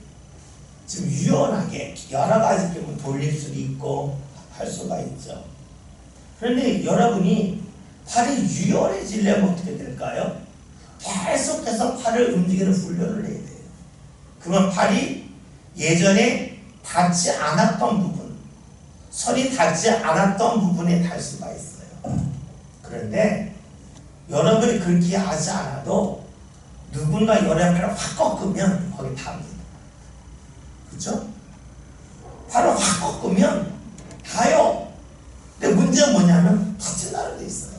지금 유연하게 여러 가지 경우 돌릴 수도 있고 할 수가 있죠. 그런데 여러분이 팔이 유연해지려면 어떻게 될까요? 계속해서 팔을 움직이는 훈련을 해야 돼요. 그러면 팔이 예전에 닿지 않았던 부분, 손이 닿지 않았던 부분에 닿을 수가 있어요. 그런데 여러분이 그렇게 하지 않아도 누군가 여러분을 확 꺾으면 거기 닿습니다. 그렇죠? 팔을 확 꺾으면 닿아요. 근데 문제는 뭐냐면 닿진다는 데 있어요.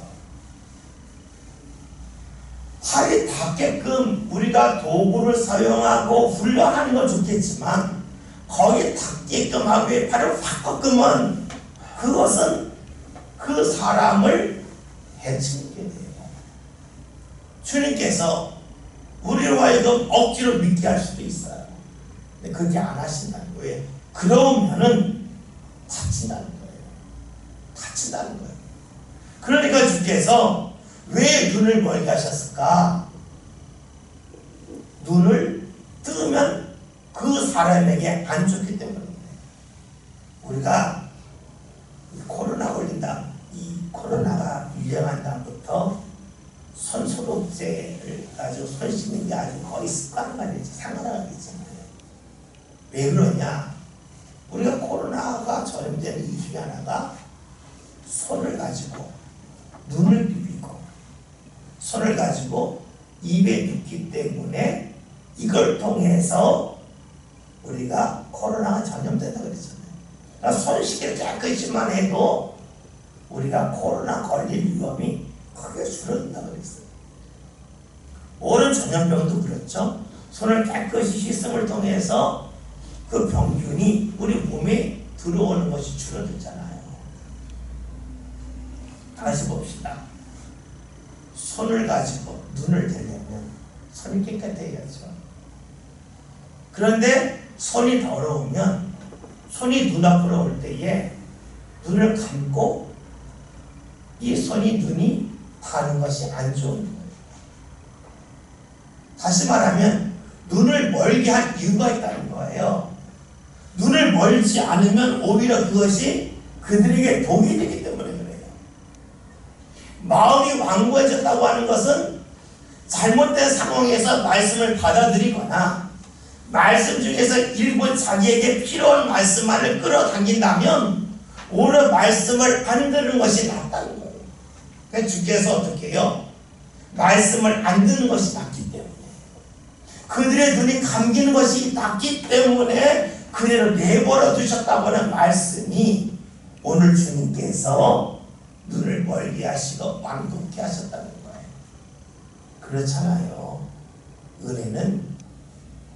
팔이 닿게끔 우리가 도구를 사용하고 훈련하는 건 좋겠지만 거기 닿게끔 하고 팔을 확 꺾으면 그것은 그 사람을 해치게 돼요. 주님께서 우리로 하여금 억지로 믿게 할 수도 있어요. 근데 그렇게 안 하신다는 거예요. 그러면은 다친다는 거예요. 다친다는 거예요. 그러니까 주께서 왜 눈을 멀게 하셨을까? 눈을 뜨면 그 사람에게 안 좋기 때문입니다. 우리가 코로나 걸린다, 이 코로나가 유행한 다음부터 손 소독제를 가지고 손 씻는 게 아주 거의 습관화가 되지, 상관화가 되잖아요. 왜 그러냐? 우리가 코로나가 전염된 이유 중에 하나가 손을 가지고 눈을 비비고 손을 가지고 입에 넣기 때문에 이걸 통해서 우리가 코로나가 전염된다고 그랬잖아요. 그러니까 손 씻기를 깨끗이만 해도 우리가 코로나 걸릴 위험이 크게 줄어든다고 그랬어요. 모든 전염병도 그렇죠. 손을 깨끗이 씻음을 통해서 그 병균이 우리 몸에 들어오는 것이 줄어들잖아요. 다시 봅시다. 손을 가지고 눈을 대려면 손이 깨끗해야죠. 그런데 손이 더러우면 손이 눈앞으로 올 때에 눈을 감고 이 손이 눈이 닿는 것이 안 좋은 거예요. 다시 말하면 눈을 멀게 한 이유가 있다는 거예요. 눈을 멀지 않으면 오히려 그것이 그들에게 독이 되기 때문에 그래요. 마음이 완고해졌다고 하는 것은 잘못된 상황에서 말씀을 받아들이거나 말씀 중에서 일부 자기에게 필요한 말씀만을 끌어당긴다면 오히려 말씀을 안 듣는 것이 낫다는 거예요. 그러니까 주께서 어떻게 해요? 말씀을 안 듣는 것이 낫기 때문에, 그들의 눈이 감기는 것이 낫기 때문에 그대로 내버려 두셨다고 하는 말씀이 오늘 주님께서 눈을 멀게 하시고 완곡케 하셨다는 거예요. 그렇잖아요. 은혜는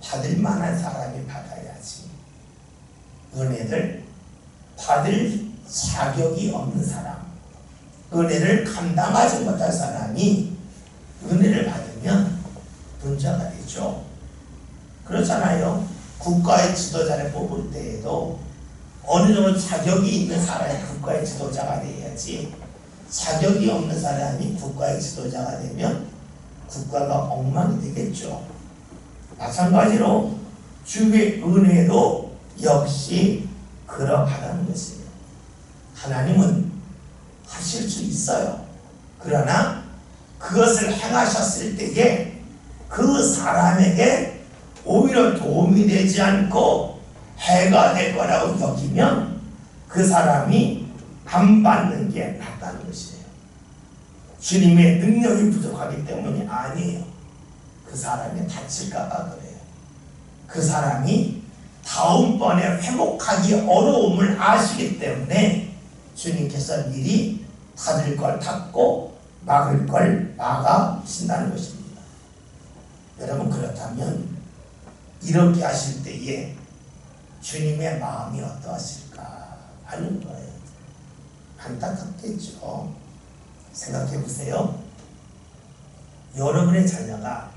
받을 만한 사람이 받아야지. 은혜를 받을 자격이 없는 사람, 은혜를 감당하지 못할 사람이 은혜를 받으면 문제가 되죠. 그렇잖아요. 국가의 지도자를 뽑을 때에도 어느 정도 자격이 있는 사람이 국가의 지도자가 돼야지, 자격이 없는 사람이 국가의 지도자가 되면 국가가 엉망이 되겠죠. 마찬가지로 주의 은혜도 역시 그러하다는 것이에요. 하나님은 하실 수 있어요. 그러나 그것을 행하셨을 때에 그 사람에게 오히려 도움이 되지 않고 해가 될 거라고 여기면 그 사람이 안 받는 게 낫다는 것이에요. 주님의 능력이 부족하기 때문이 아니에요. 그 사람이 다칠까 봐 그래요. 그 사람이 다음번에 회복하기 어려움을 아시기 때문에 주님께서 미리 닫을 걸 닫고 막을 걸 막아주신다는 것입니다. 여러분, 그렇다면 이렇게 하실 때에 주님의 마음이 어떠하실까 하는 거예요. 안타깝겠죠. 생각해 보세요. 여러분의 자녀가,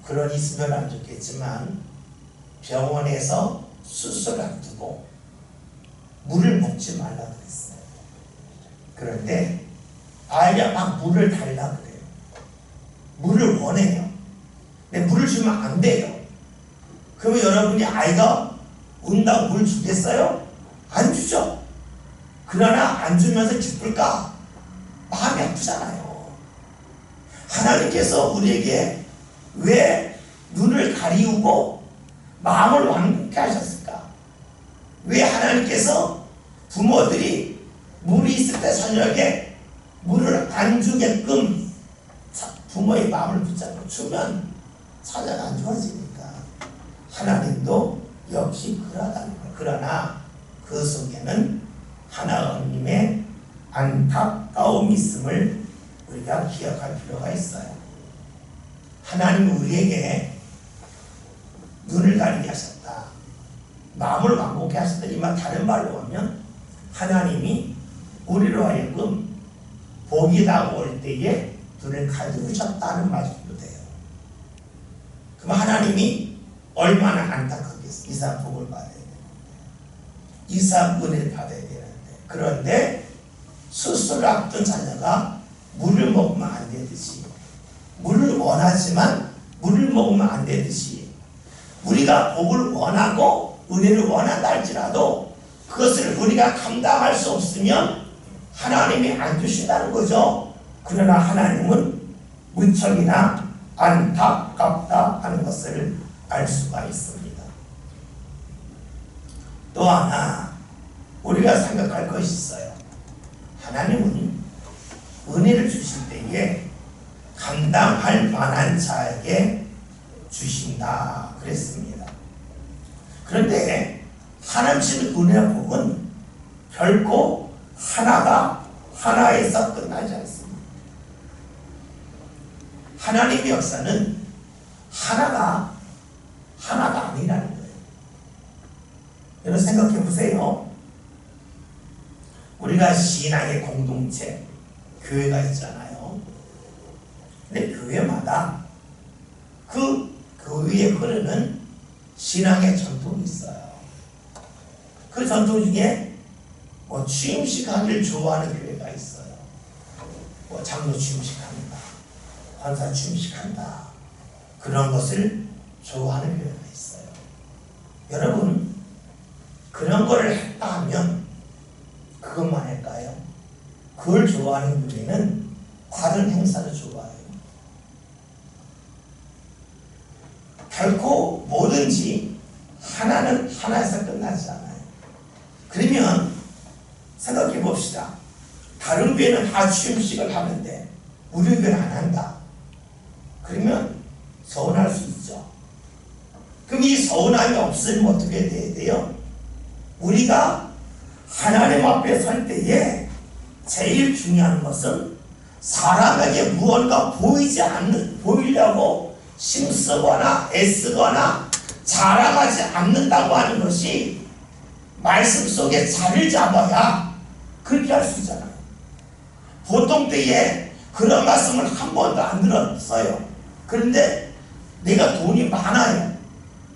그런 있으면 안 좋겠지만 병원에서 수술 앞두고 물을 먹지 말라 그랬어요. 그런데 아이가 막 물을 달라 그래요. 물을 원해요. 근데 물을 주면 안 돼요. 그러면 여러분이 아이가 운다고 물 주겠어요? 안 주죠. 그러나 안 주면서 기쁠까? 마음이 아프잖아요. 하나님께서 우리에게 왜 눈을 가리우고 마음을 완곡케 하셨을까? 왜 하나님께서 부모들이 물이 있을 때 자녀에게 물을 안 주게끔 부모의 마음을 붙잡고 주면 자녀가 안 좋아지니까 하나님도 역시 그러하다는 거예요. 그러나 그 속에는 하나님의 안타까움이 있음을 우리가 기억할 필요가 있어요. 하나님은 우리에게 눈을 가리게 하셨다, 마음을 완곡케 하셨더니만, 다른 말로 하면 하나님이 우리로 하여금 복이 다가올 때에 눈을 가두셨다는 말도 돼요. 그럼 하나님이 얼마나 안타깝겠어요. 이 사람 복을 받아야 되는데, 이 사람 은혜를 받아야 되는데, 그런데 수술을 앞둔 자녀가 물을 먹으면 안 되듯이, 물을 원하지만 물을 먹으면 안 되듯이, 우리가 복을 원하고 은혜를 원한다 할지라도 그것을 우리가 감당할 수 없으면 하나님이 안 주신다는 거죠. 그러나 하나님은 무척이나 안타깝다 하는 것을 알 수가 있습니다. 또 하나 우리가 생각할 것이 있어요. 하나님은 은혜를 주실 때에 감당할 만한 자에게 주신다 그랬습니다. 그런데 하나님 주신 은혜와 복은 결코 하나에서 끝나지 않습니다. 하나님의 역사는 하나가 아니라는 거예요. 여러분 생각해 보세요. 우리가 신앙의 공동체, 교회가 있잖아요. 근데 교회마다 그 교회에 흐르는 신앙의 전통이 있어요. 그 전통 중에 취임식 하기를 좋아하는 교회가 있어요. 장로 취임식한다, 권사 취임식한다, 그런 것을 좋아하는 교회가 있어요. 여러분, 그런 거를 했다 하면 그것만 할까요? 그걸 좋아하는 교회는 하나는 하나에서 끝나지 않아요. 그러면 생각해 봅시다. 다른 교회는 하취음식을 하는데 우리 교회는 안 한다. 그러면 서운할 수 있죠. 그럼 이 서운함이 없으면 어떻게 돼야 돼요? 우리가 하나님 앞에 설 때에 제일 중요한 것은 사람에게 무언가 보이려고 힘쓰거나 애쓰거나 자랑하지 않는다고 하는 것이 말씀 속에 자리를 잡아야 그렇게 할 수 있잖아요. 보통 때에 그런 말씀을 한 번도 안 들었어요. 그런데 내가 돈이 많아요.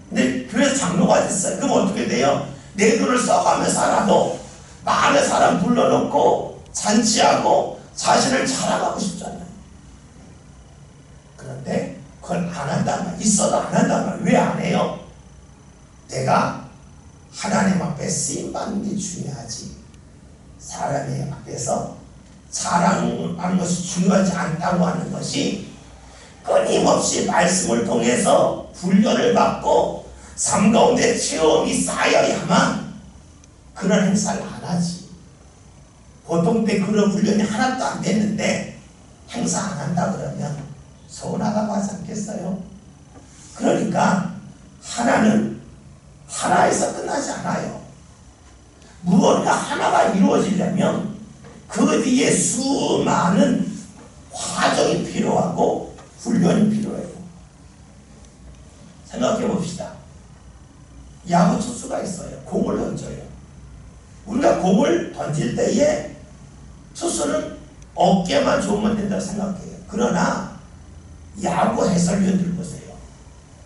근데 교회 장로가 됐어요. 그럼 어떻게 돼요? 내 돈을 써가며 살아도 많은 사람 불러놓고 잔치하고 자신을 자랑하고 싶잖아요. 그런데 그걸 안 한다면, 있어도 안 한다면 왜 안 해요? 내가 하나님 앞에 쓰임받는 게 중요하지, 사람의 앞에서 자랑하는 것이 중요하지 않다고 하는 것이 끊임없이 말씀을 통해서 훈련을 받고 삶 가운데 체험이 쌓여야만 그런 행사를 안 하지. 보통 때 그런 훈련이 하나도 안 됐는데 행사 안 한다 그러면 서운하다고 하지 않겠어요? 그러니까 하나는 하나에서 끝나지 않아요. 무언가 하나가 이루어지려면 그 뒤에 수많은 과정이 필요하고 훈련이 필요해요. 생각해 봅시다. 야구 투수가 있어요. 공을 던져요. 우리가 공을 던질 때에 투수는 어깨만 좋으면 된다고 생각해요. 그러나 야구 해설위원들 보세요.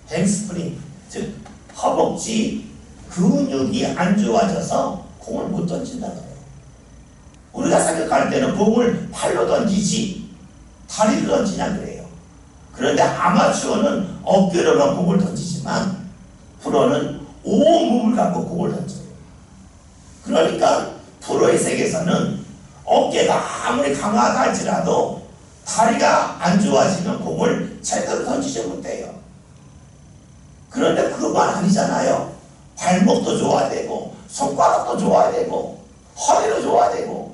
햄스프링, 즉 허벅지 근육이 안 좋아져서 공을 못 던진다 그래요. 우리가 생각할 때는 공을 팔로 던지지 다리로 던지냐 그래요. 그런데 아마추어는 어깨로만 공을 던지지만 프로는 온몸을 갖고 공을 던져요. 그러니까 프로의 세계에서는 어깨가 아무리 강하다 할지라도 다리가 안 좋아지면 공을 제대로 던지지 못해요. 그런데 그것만 아니잖아요. 발목도 좋아야 되고 손가락도 좋아야 되고 허리도 좋아야 되고.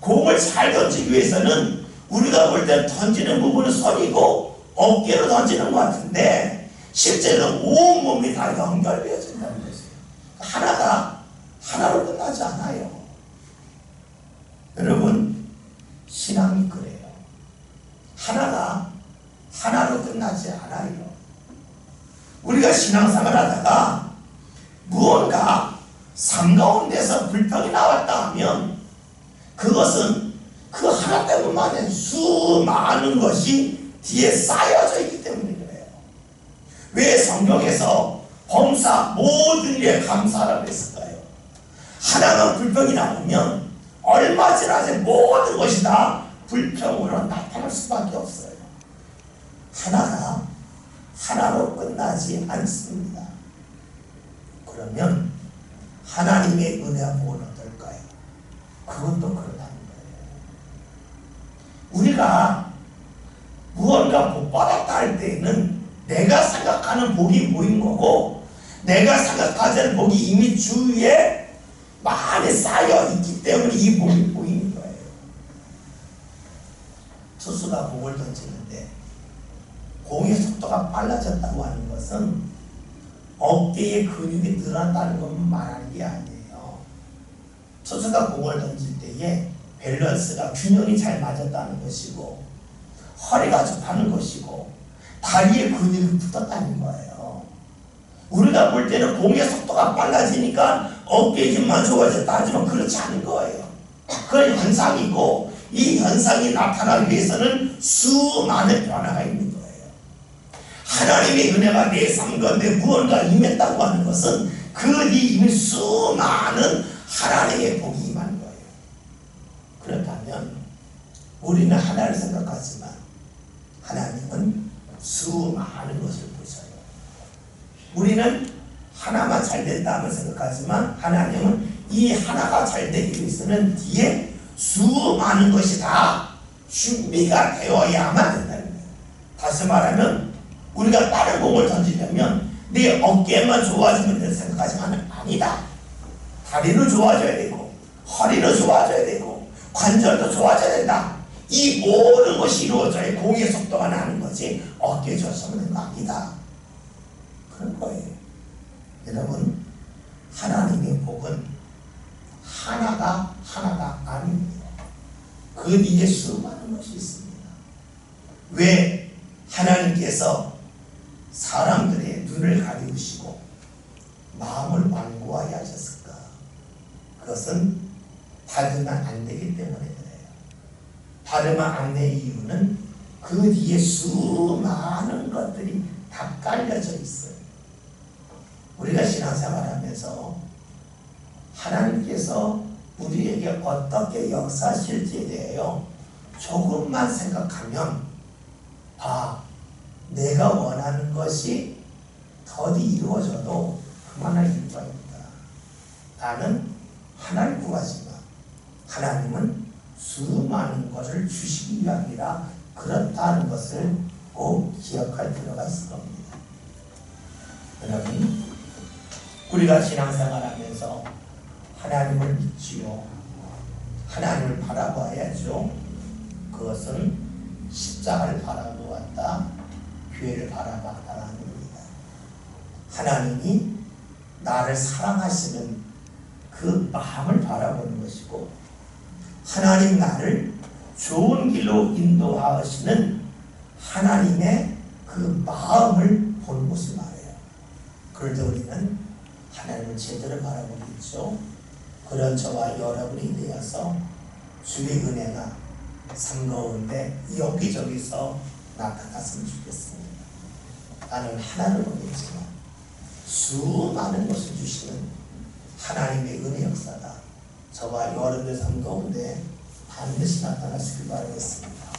공을 잘 던지기 위해서는 우리가 볼 때 던지는 부분은 손이고 어깨로 던지는 것 같은데 실제는 온몸이 다 연결되어진다는 것이에요. 하나가 하나로 끝나지 않아요. 여러분, 신앙이 그래요. 하나가 하나로 끝나지 않아요. 우리가 신앙생활 하다가 무언가 삶 가운데서 불평이 나왔다 하면 그것은 그 하나 때문만에 수많은 것이 뒤에 쌓여져 있기 때문에 그래요. 왜 성경에서 범사 모든 일에 감사하라고 했을까요? 하나만 불평이 나오면 얼마 지나지 모든 것이 다 불평으로 나타날 수밖에 없어요. 하나가 하나로 끝나지 않습니다. 그러면 하나님의 은혜와 복은 어떨까요? 그것도 그렇다는 거예요. 우리가 무언가 복 받았다 할 때에는 내가 생각하는 복이 보인 거고 내가 생각하지 않은 복이 이미 주위에 많이 쌓여 있기 때문에 이 복이 보이는 거예요. 투수가 공을 던지는데 공의 속도가 빨라졌다고 하는 것은 어깨의 근육이 늘어난다는 것만 말하는 게 아니에요. 투수가 공을 던질 때에 밸런스가 균형이 잘 맞았다는 것이고 허리가 좋다는 것이고 다리에 근육이 붙었다는 거예요. 우리가 볼 때는 공의 속도가 빨라지니까 어깨 힘만 좋아졌다 하지만 그렇지 않은 거예요. 그건 현상이고 이 현상이 나타나기 위해서는 수많은 변화가 있는 거예요. 하나님의 은혜가 내 삶 가운데 무언가 임했다고 하는 것은 그 뒤 이미 수많은 하나님의 복이 임한 거예요. 그렇다면 우리는 하나를 생각하지만 하나님은 수많은 것을 보셔요. 우리는 하나만 잘 된다면 생각하지만 하나님은 이 하나가 잘 되기 위해서는 뒤에 수많은 것이 다 준비가 되어야만 된다는 거예요. 다시 말하면 우리가 다른 공을 던지려면 내 어깨만 좋아지면 된다 생각하지만 아니다. 다리도 좋아져야 되고 허리도 좋아져야 되고 관절도 좋아져야 된다. 이 모든 것이 이루어져야 공의 속도가 나는 거지 어깨 좋아지면 되는 거 아니다. 그런 거예요. 여러분, 하나님의 복은 하나가 아닙니다. 그 뒤에 수많은 것이 있습니다. 왜 하나님께서 사람들의 눈을 가리우시고 마음을 완고하게 하셨을까? 그것은 받으면 안 되기 때문에 그래요. 받으면 안 될 이유는 그 뒤에 수많은 것들이 다 깔려져 있어요. 우리가 신앙생활하면서 하나님께서 우리에게 어떻게 역사하실지에 대하여 조금만 생각하면 내가 원하는 것이 더디 이루어져도 그만할 이유가 있다. 나는 하나를 구하지만 하나님은 수많은 것을 주시기 위함이라 그렇다는 것을 꼭 기억할 필요가 있을 겁니다. 여러분, 우리가 신앙생활하면서 하나님을 믿지요. 하나님을 바라봐야죠. 그것은 십자가를 바라보았다. 교회를 바라봤다라는 겁니다. 하나님이 나를 사랑하시는 그 마음을 바라보는 것이고 하나님 나를 좋은 길로 인도하시는 하나님의 그 마음을 보는 것을 말해요. 그럴 때 우리는 하나님을 제대로 바라보겠죠. 그런 저와 여러분이 되어서 주의 은혜가 삶 가운데 여기저기서 나타났으면 좋겠습니다. 나는 하나를 보겠지만 수많은 것을 주시는 하나님의 은혜 역사가 저와 여러분의 삶 가운데 반드시 나타나시길 바라겠습니다.